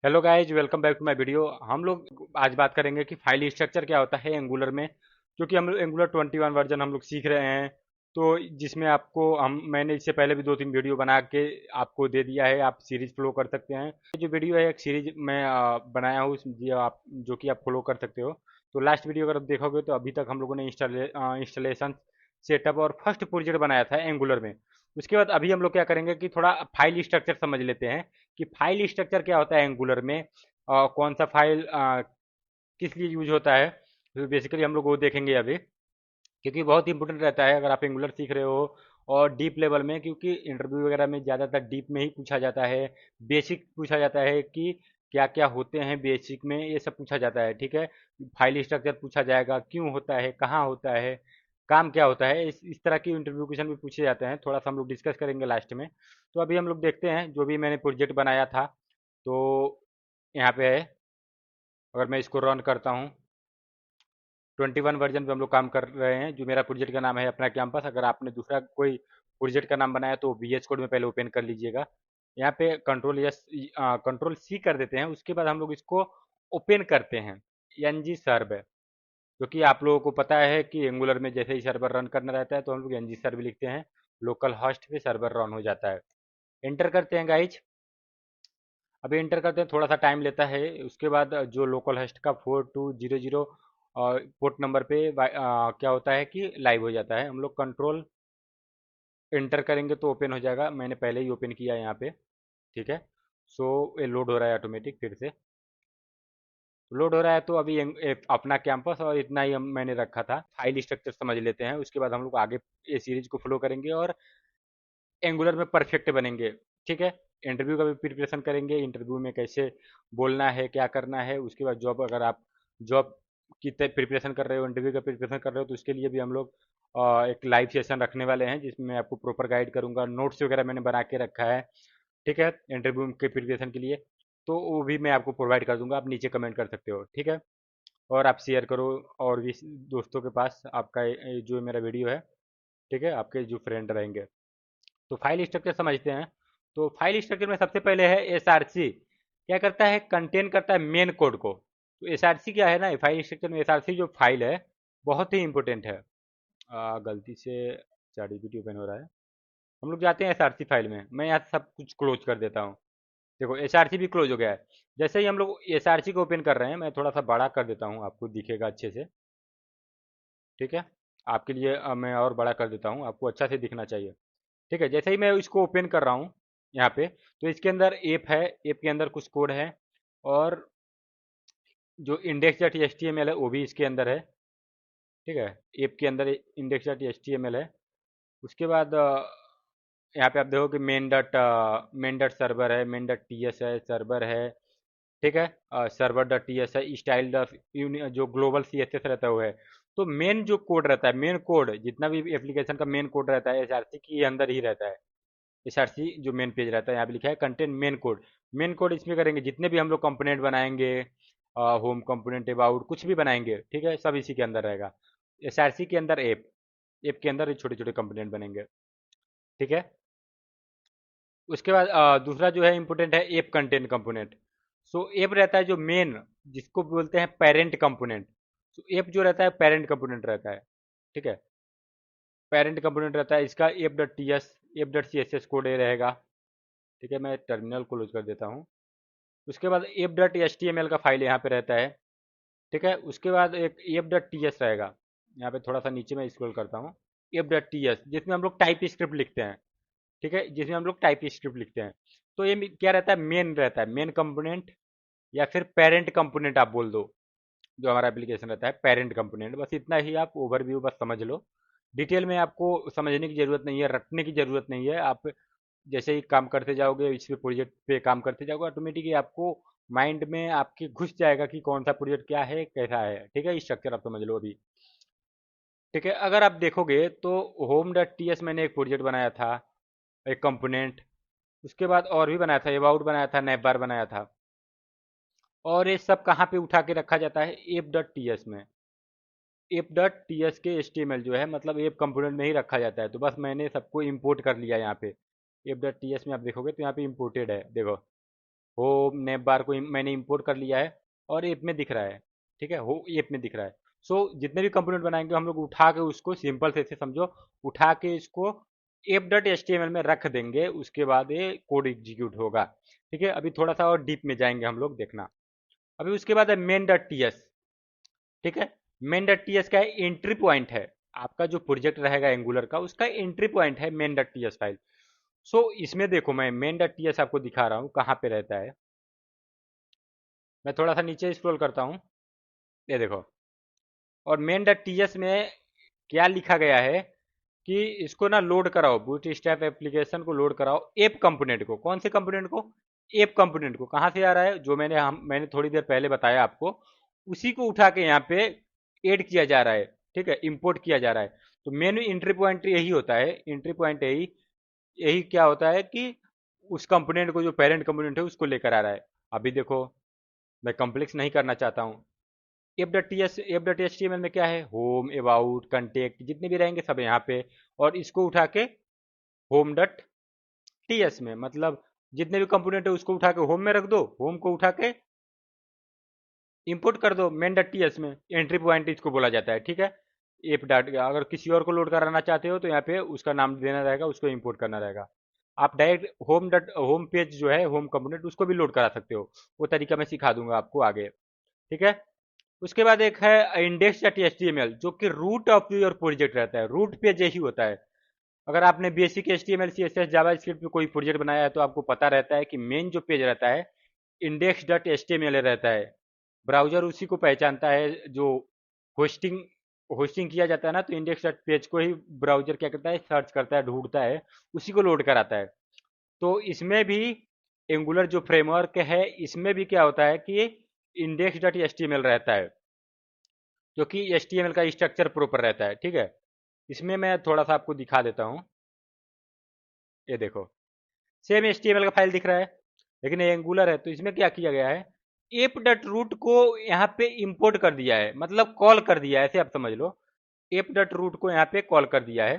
Hello guys, welcome back to my video. हम लोग आज बात करेंगे कि फाइल स्ट्रक्चर क्या होता है एंगुलर में। क्योंकि हम लोग एंगुलर 21 वर्जन हम लोग सीख रहे हैं, तो जिसमें आपको हम मैंने इससे पहले भी 2-3 वीडियो बना के आपको दे दिया है। आप सीरीज फॉलो कर सकते हैं। जो वीडियो है एक सीरीज मैं बनाया हूँ, जो कि आप फॉलो कर सकते हो। तो लास्ट वीडियो अगर आप देखोगे तो अभी तक हम लोगों ने इंस्टॉलेशन, सेटअप और फर्स्ट प्रोजेक्ट बनाया था एंगुलर में। उसके बाद अभी हम लोग क्या करेंगे कि थोड़ा फाइल स्ट्रक्चर समझ लेते हैं कि फाइल स्ट्रक्चर क्या होता है एंगुलर में, कौन सा फाइल किस लिए यूज होता है। तो बेसिकली हम लोग वो देखेंगे अभी, क्योंकि बहुत इंपॉर्टेंट रहता है अगर आप एंगुलर सीख रहे हो और डीप लेवल में, क्योंकि इंटरव्यू वगैरह में ज़्यादातर डीप में ही पूछा जाता है। बेसिक पूछा जाता है कि क्या क्या होते हैं बेसिक में, ये सब पूछा जाता है। ठीक है, फाइल स्ट्रक्चर पूछा जाएगा, क्यों होता है, कहाँ होता है, काम क्या होता है, इस तरह की इंटरव्यू क्वेश्चन भी पूछे जाते हैं। थोड़ा सा हम लोग डिस्कस करेंगे लास्ट में। तो अभी हम लोग देखते हैं जो भी मैंने प्रोजेक्ट बनाया था। तो यहाँ पे है, अगर मैं इसको रन करता हूँ, 21 वर्जन पे हम लोग काम कर रहे हैं। जो मेरा प्रोजेक्ट का नाम है अपना कैंपस। अगर आपने दूसरा कोई प्रोजेक्ट का नाम बनाया तो वी एच कोड में पहले ओपन कर लीजिएगा। यहाँ पे कंट्रोल सी कर देते हैं। उसके बाद हम लोग इसको ओपन करते हैं। एन जी सर्व है, क्योंकि आप लोगों को पता है कि एंगुलर में जैसे ही सर्वर रन करना रहता है तो हम लोग एन जी सर्व लिखते हैं। लोकल हॉस्ट पे सर्वर रन हो जाता है। एंटर करते हैं गाइज। अभी इंटर करते हैं, थोड़ा सा टाइम लेता है। उसके बाद जो लोकल होस्ट का 4200 पोर्ट नंबर पे क्या होता है कि लाइव हो जाता है। हम लोग कंट्रोल इंटर करेंगे तो ओपन हो जाएगा। मैंने पहले ही ओपन किया है यहाँ पे। ठीक है, सो ये लोड हो रहा है ऑटोमेटिक। फिर से लोड हो रहा है। तो अभी अपना कैंपस और इतना ही मैंने रखा था। फाइल स्ट्रक्चर समझ लेते हैं, उसके बाद हम लोग आगे ये सीरीज को फॉलो करेंगे और एंगुलर में परफेक्ट बनेंगे। ठीक है, इंटरव्यू का भी प्रिपरेशन करेंगे। इंटरव्यू में कैसे बोलना है, क्या करना है। उसके बाद जॉब, अगर आप जॉब की प्रिपरेशन कर रहे हो, इंटरव्यू का प्रिपरेशन कर रहे हो, तो उसके लिए भी हम लोग एक लाइव सेशन रखने वाले हैं, जिसमें मैं आपको प्रॉपर गाइड करूंगा। नोट्स वगैरह मैंने बना के रखा है। ठीक है, इंटरव्यू के प्रिपरेशन के लिए। तो वो भी मैं आपको प्रोवाइड कर दूंगा, आप नीचे कमेंट कर सकते हो। ठीक है, और आप शेयर करो और भी दोस्तों के पास आपका जो मेरा वीडियो है। ठीक है, आपके जो फ्रेंड रहेंगे। तो फाइल स्ट्रक्चर समझते हैं। तो फाइल स्ट्रक्चर में सबसे पहले है एस आर सी। क्या करता है, कंटेन करता है मेन कोड को। तो एस आर सी क्या है ना, फाइल स्ट्रक्चर में एस आर सी जो फाइल है बहुत ही इंपॉर्टेंट है। गलती से चार डीबीटी ओपन हो रहा है। हम लोग जाते हैं एस आर सी फाइल में। मैं यहाँ सब कुछ क्लोज कर देता हूँ। देखो एस आर सी भी क्लोज हो गया है। जैसे ही हम लोग एस आर सी को ओपन कर रहे हैं, मैं थोड़ा सा बड़ा कर देता हूँ, आपको दिखेगा अच्छे से। ठीक है, आपके लिए मैं और बड़ा कर देता हूँ, आपको अच्छा से दिखना चाहिए। ठीक है, जैसे ही मैं इसको ओपन कर रहा हूँ यहाँ पे, तो इसके अंदर ऐप है। ऐप के अंदर कुछ कोड है, और जो index dot H T M L है वो भी इसके अंदर है। ठीक है, ऐप के अंदर index dot H T M L है। उसके बाद यहाँ पे आप देखो कि मेन डॉट सर्वर है, मेन डॉट टी एस है, सर्वर है। ठीक है, सर्वर डॉट टी एस है, स्टाइल डॉट जो ग्लोबल सी एस एस रहता है वो है। तो मेन जो कोड रहता है, मेन कोड जितना भी एप्लीकेशन का मेन कोड रहता है एस आर सी के अंदर ही रहता है। एस आर सी जो मेन पेज रहता है, यहाँ पे लिखा है content main code. Main code इसमें करेंगे, जितने भी हम लोग कंपोनेंट बनाएंगे, होम कंपोनेंट, अबाउट, कुछ भी बनाएंगे, ठीक है, सब इसी के अंदर रहेगा। एस आर सी के अंदर ऐप, ऐप के अंदर छोटे छोटे कंपोनेंट बनेंगे। ठीक है, उसके बाद दूसरा जो है इंपॉर्टेंट है ऐप कंटेंट कंपोनेंट। सो ऐप रहता है जो मेन, जिसको बोलते हैं पेरेंट कंपोनेंट। सो ऐप जो रहता है पेरेंट कंपोनेंट रहता है। ठीक है, पेरेंट कंपोनेंट रहता है इसका app dot T S, app dot C S S code ये रहेगा। ठीक है, मैं टर्मिनल क्लोज कर देता हूँ। उसके बाद F dot H T M L का फाइल यहाँ पे रहता है। ठीक है, उसके बाद एक एफ डॉट टी एस रहेगा। यहाँ पे थोड़ा सा नीचे में स्क्रॉल करता हूँ। एफ डॉट टी एस, जिसमें हम लोग टाइप स्क्रिप्ट लिखते हैं। ठीक है, जिसमें हम लोग टाइप स्क्रिप्ट लिखते हैं। तो ये क्या रहता है, मेन रहता है, मेन कंपोनेंट, या फिर पेरेंट कंपोनेंट आप बोल दो। जो हमारा एप्लीकेशन रहता है पेरेंट कंपोनेंट, बस इतना ही आप ओवरव्यू बस समझ लो। डिटेल में आपको समझने की जरूरत नहीं है, रटने की जरूरत नहीं है। आप जैसे ही काम करते जाओगे, इस पे प्रोजेक्ट पे काम करते जाओगे, ऑटोमेटिकली आपको माइंड में आपके घुस जाएगा कि कौन सा प्रोजेक्ट क्या है, कैसा है। ठीक है, स्ट्रक्चर आप समझ लो अभी। ठीक है, अगर आप देखोगे तो होम डॉट टी एस मैंने एक प्रोजेक्ट बनाया था, एक कंपोनेंट। उसके बाद और भी बनाया था, अबाउट बनाया था, नैपबार बनाया था। और ये सब कहाँ पे उठा के रखा जाता है, एप डॉट टी एस में। एप डॉट टी एस के एच टी एम एल जो है, मतलब एप कंपोनेंट में ही रखा जाता है। तो बस मैंने सबको इंपोर्ट कर लिया यहाँ पे। एप डॉट टी एस में आप देखोगे तो यहाँ पे इंपोर्टेड है, देखो। होम नेम बार को मैंने इंपोर्ट कर लिया है और ऐप में दिख रहा है। ठीक है, हो ऐप में दिख रहा है। सो जितने भी कंपोनेंट बनाएंगे हम लोग उठा के उसको सिंपल से ऐसे समझो, उठा के इसको app dot H T M L में रख देंगे, उसके बाद ये कोड एग्जीक्यूट होगा। ठीक है, अभी थोड़ा सा और डीप में जाएंगे हम लोग, देखना। अभी उसके बाद है मेन डॉट टी एस। ठीक है, मेन डॉट टी एस का एंट्री पॉइंट है, आपका जो प्रोजेक्ट रहेगा एंगुलर का उसका एंट्री पॉइंट है main dot T S file. So इसमें देखो मैं मेन डॉट टी एस आपको दिखा रहा हूँ कहाँ पे रहता है। मैं थोड़ा सा नीचे स्क्रॉल करता हूँ, ये देखो। और मेन डॉट टी एस में क्या लिखा गया है कि इसको ना लोड कराओ, बूट स्ट्रैप एप्लीकेशन को लोड कराओ एप कंपोनेंट को। कौन से कंपोनेंट को? एप कंपोनेंट को। कहाँ से आ रहा है? जो मैंने थोड़ी देर पहले बताया आपको, उसी को उठा के यहाँ पे ऐड किया जा रहा है। ठीक है, इंपोर्ट किया जा रहा है। तो मेन एंट्री पॉइंट यही होता है, एंट्री पॉइंट यही यही क्या होता है कि उस कंपोनेंट को, जो पेरेंट कंपोनेंट है उसको लेकर आ रहा है। अभी देखो, मैं कॉम्प्लेक्स नहीं करना चाहता हूँ। एफ.html में क्या है? होम, अबाउट, कंटेक्ट, जितने भी रहेंगे सब यहाँ पे। और इसको उठा के होम डॉट टी एस में, मतलब जितने भी कंपोनेंट है उसको उठा के होम में रख दो, होम को उठा के इंपोर्ट कर दो मेन डॉट टी एस में। एंट्री पॉइंट इसको बोला जाता है। ठीक है, एप डॉट, अगर किसी और को लोड कराना चाहते हो तो यहाँ पे उसका नाम देना रहेगा, उसको इंपोर्ट करना रहेगा। आप डायरेक्ट होम पेज जो है, होम कंपोनेंट, उसको भी लोड करा सकते हो। वो तरीका मैं सिखा दूंगा आपको आगे। ठीक है, उसके बाद एक है index dot H T M L, जो कि रूट ऑफ योर प्रोजेक्ट रहता है, रूट पेज यही होता है। अगर आपने basic H T M L C S S JavaScript में कोई प्रोजेक्ट बनाया है तो आपको पता रहता है कि मेन जो पेज रहता है index dot H T M L रहता है। ब्राउजर उसी को पहचानता है, जो होस्टिंग होस्टिंग किया जाता है ना, तो इंडेक्स डॉट पेज को ही ब्राउजर क्या करता है, सर्च करता है, ढूंढता है, उसी को लोड कराता है। तो इसमें भी एंगुलर जो फ्रेमवर्क है, इसमें भी क्या होता है कि index dot H T M L रहता है, जो कि एच टी एम एल का स्ट्रक्चर प्रॉपर रहता है। ठीक है, इसमें मैं थोड़ा सा आपको दिखा देता हूँ, ये देखो। Same H T M L का फाइल दिख रहा है, लेकिन ये एंगुलर है। तो इसमें क्या किया गया है, एप डॉट रूट को यहाँ पे इंपोर्ट कर दिया है, मतलब कॉल कर दिया है, ऐसे आप समझ लो। एप डॉट रूट को यहाँ पे कॉल कर दिया है,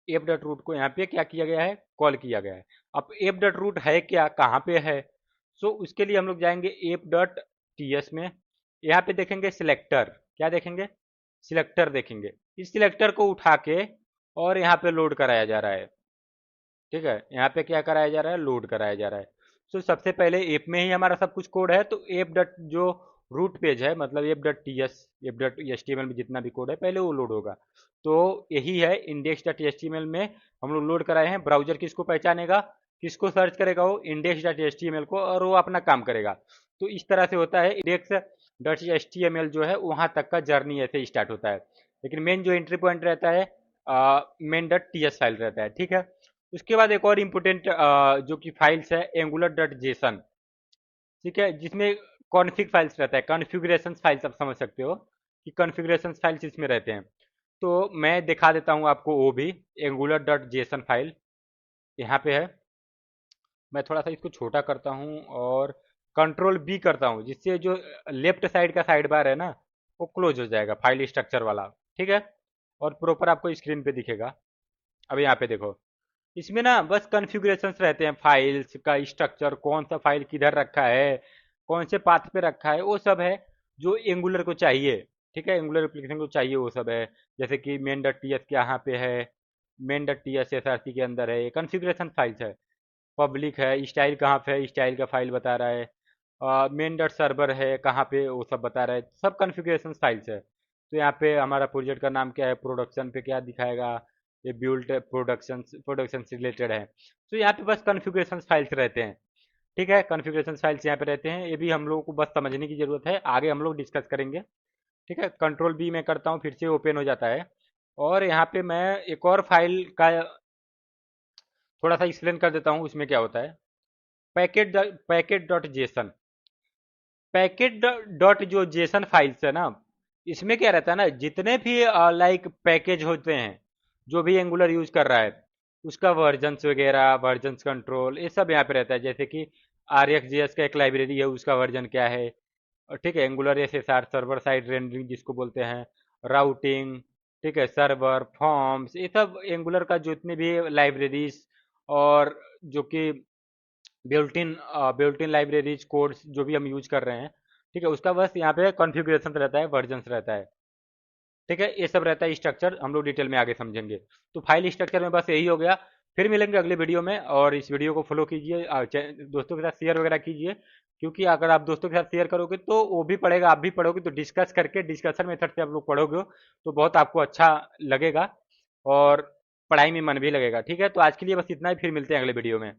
एप डॉट रूट को यहाँ पे क्या किया गया है, कॉल किया गया है। अब एप डॉट रूट है क्या, कहाँ पे है? सो उसके लिए हम लोग जाएंगे एप डॉट टी एस में। यहाँ पे देखेंगे सिलेक्टर, क्या देखेंगे? सिलेक्टर देखेंगे। इस सिलेक्टर को उठा के और यहाँ पे लोड कराया जा रहा है। ठीक है, यहाँ पे क्या कराया जा रहा है, लोड कराया जा रहा है। सो सबसे पहले ऐप में ही हमारा सब कुछ कोड है, तो ऐप डॉट जो रूट पेज है, मतलब app dot T S, app dot H T M L में जितना भी कोड है पहले वो लोड होगा। तो यही है index dot H T M L में हम लोग लोड कराए हैं। ब्राउजर किसको पहचानेगा, किसको सर्च करेगा? वो index dot H T M L को, और वो अपना काम करेगा। तो इस तरह से होता है, index dot H T M L जो है वहाँ तक का जर्नी ऐसे स्टार्ट होता है। लेकिन मेन जो एंट्री पॉइंट रहता है main dot T S file रहता है। ठीक है, उसके बाद एक और इम्पोर्टेंट जो कि फाइल्स है एंगुलर डॉट जेसन। ठीक है, जिसमें कॉन्फ़िग फाइल्स रहता है, कॉन्फ़िगरेशन फाइल्स आप समझ सकते हो कि कॉन्फ़िगरेशन फाइल्स इसमें रहते हैं। तो मैं दिखा देता हूँ आपको वो भी, एंगुलर डॉट जेसन फाइल यहाँ पे है। मैं थोड़ा सा इसको छोटा करता हूँ और कंट्रोल बी करता हूँ, जिससे जो लेफ्ट साइड का साइड बार है ना, वो क्लोज हो जाएगा, फाइल स्ट्रक्चर वाला। ठीक है, और प्रॉपर आपको स्क्रीन पे दिखेगा। अब यहाँ पे देखो, इसमें ना बस कॉन्फ़िगरेशंस रहते हैं, फाइल्स का स्ट्रक्चर, कौन सा फाइल किधर रखा है, कौन से पाथ पे रखा है, वो सब है जो एंगुलर को चाहिए। ठीक है, एंगुलर एप्लीकेशन को चाहिए वो सब है। जैसे कि मेन डॉट टी एस यहाँ पे है, main dot T S S R C के अंदर है, ये कॉन्फ़िगरेशन फाइल्स है। पब्लिक है, स्टाइल कहाँ पे है, स्टाइल का फाइल बता रहा है। मेन डॉट सर्वर है कहाँ पे, वो सब बता रहा है, सब कॉन्फ़िगरेशन फाइल्स है। तो यहाँ पे हमारा प्रोजेक्ट का नाम क्या है, प्रोडक्शन पे क्या दिखाएगा, ये बिल्ड प्रोडक्शन से रिलेटेड है। तो यहाँ पे बस कॉन्फ़िगरेशन फाइल्स रहते हैं। ठीक है, कॉन्फ़िगरेशन फाइल्स यहाँ पे रहते हैं, ये भी हम लोगों को बस समझने की ज़रूरत है, आगे हम लोग डिस्कस करेंगे। ठीक है, कंट्रोल बी मैं करता हूँ, फिर से ओपन हो जाता है। और यहाँ पे मैं एक और फाइल का थोड़ा सा एक्सप्लेन कर देता हूँ, उसमें क्या होता है। Packet dot JSON, packet dot जो जेसन फाइल्स है ना, इसमें क्या रहता है ना, जितने भी लाइक पैकेज होते हैं, जो भी एंगुलर यूज कर रहा है, उसका वर्जन्स वगैरह, वर्जन्स कंट्रोल, ये सब यहाँ पे रहता है। जैसे कि आर एक्स जी एस का एक लाइब्रेरी है, उसका वर्जन क्या है। और ठीक है, angular S S are, server side rendering जिसको बोलते हैं, राउटिंग, ठीक है, सर्वर फॉर्म्स, ये सब एंगुलर का जितने भी लाइब्रेरीज और जो कि बिल्ट इन लाइब्रेरीज कोड्स जो भी हम यूज कर रहे हैं, ठीक है, उसका बस यहाँ पे कॉन्फ़िगरेशन रहता है, वर्जन्स रहता है, ठीक है, ये सब रहता है स्ट्रक्चर, हम लोग डिटेल में आगे समझेंगे। तो फाइल स्ट्रक्चर में बस यही हो गया। फिर मिलेंगे अगले वीडियो में, और इस वीडियो को फॉलो कीजिए, दोस्तों के साथ शेयर वगैरह कीजिए, क्योंकि अगर आप दोस्तों के साथ शेयर करोगे तो वो भी पढ़ेगा, आप भी पढ़ोगे, तो डिस्कस करके डिस्कशन मेथड से आप लोग पढ़ोगे तो बहुत आपको अच्छा लगेगा, और पढ़ाई में मन भी लगेगा। ठीक है, तो आज के लिए बस इतना ही, फिर मिलते हैं अगले वीडियो में।